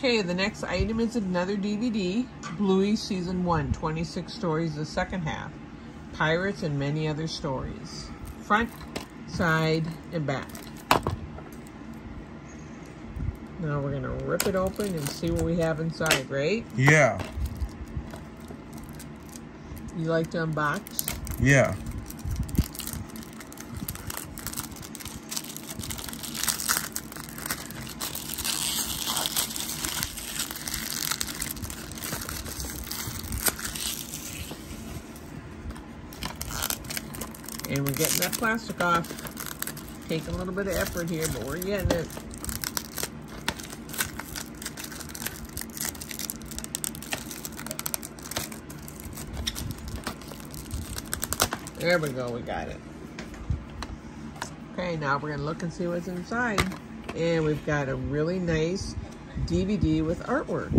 Okay, the next item is another DVD, Bluey Season 1, 26 stories, the second half. Pirates and many other stories. Front, side, and back. Now we're gonna rip it open and see what we have inside, right? Yeah. You like to unbox? Yeah. And we're getting that plastic off. Taking a little bit of effort here, but we're getting it. There we go, we got it. Okay, now we're gonna look and see what's inside. And we've got a really nice DVD with artwork.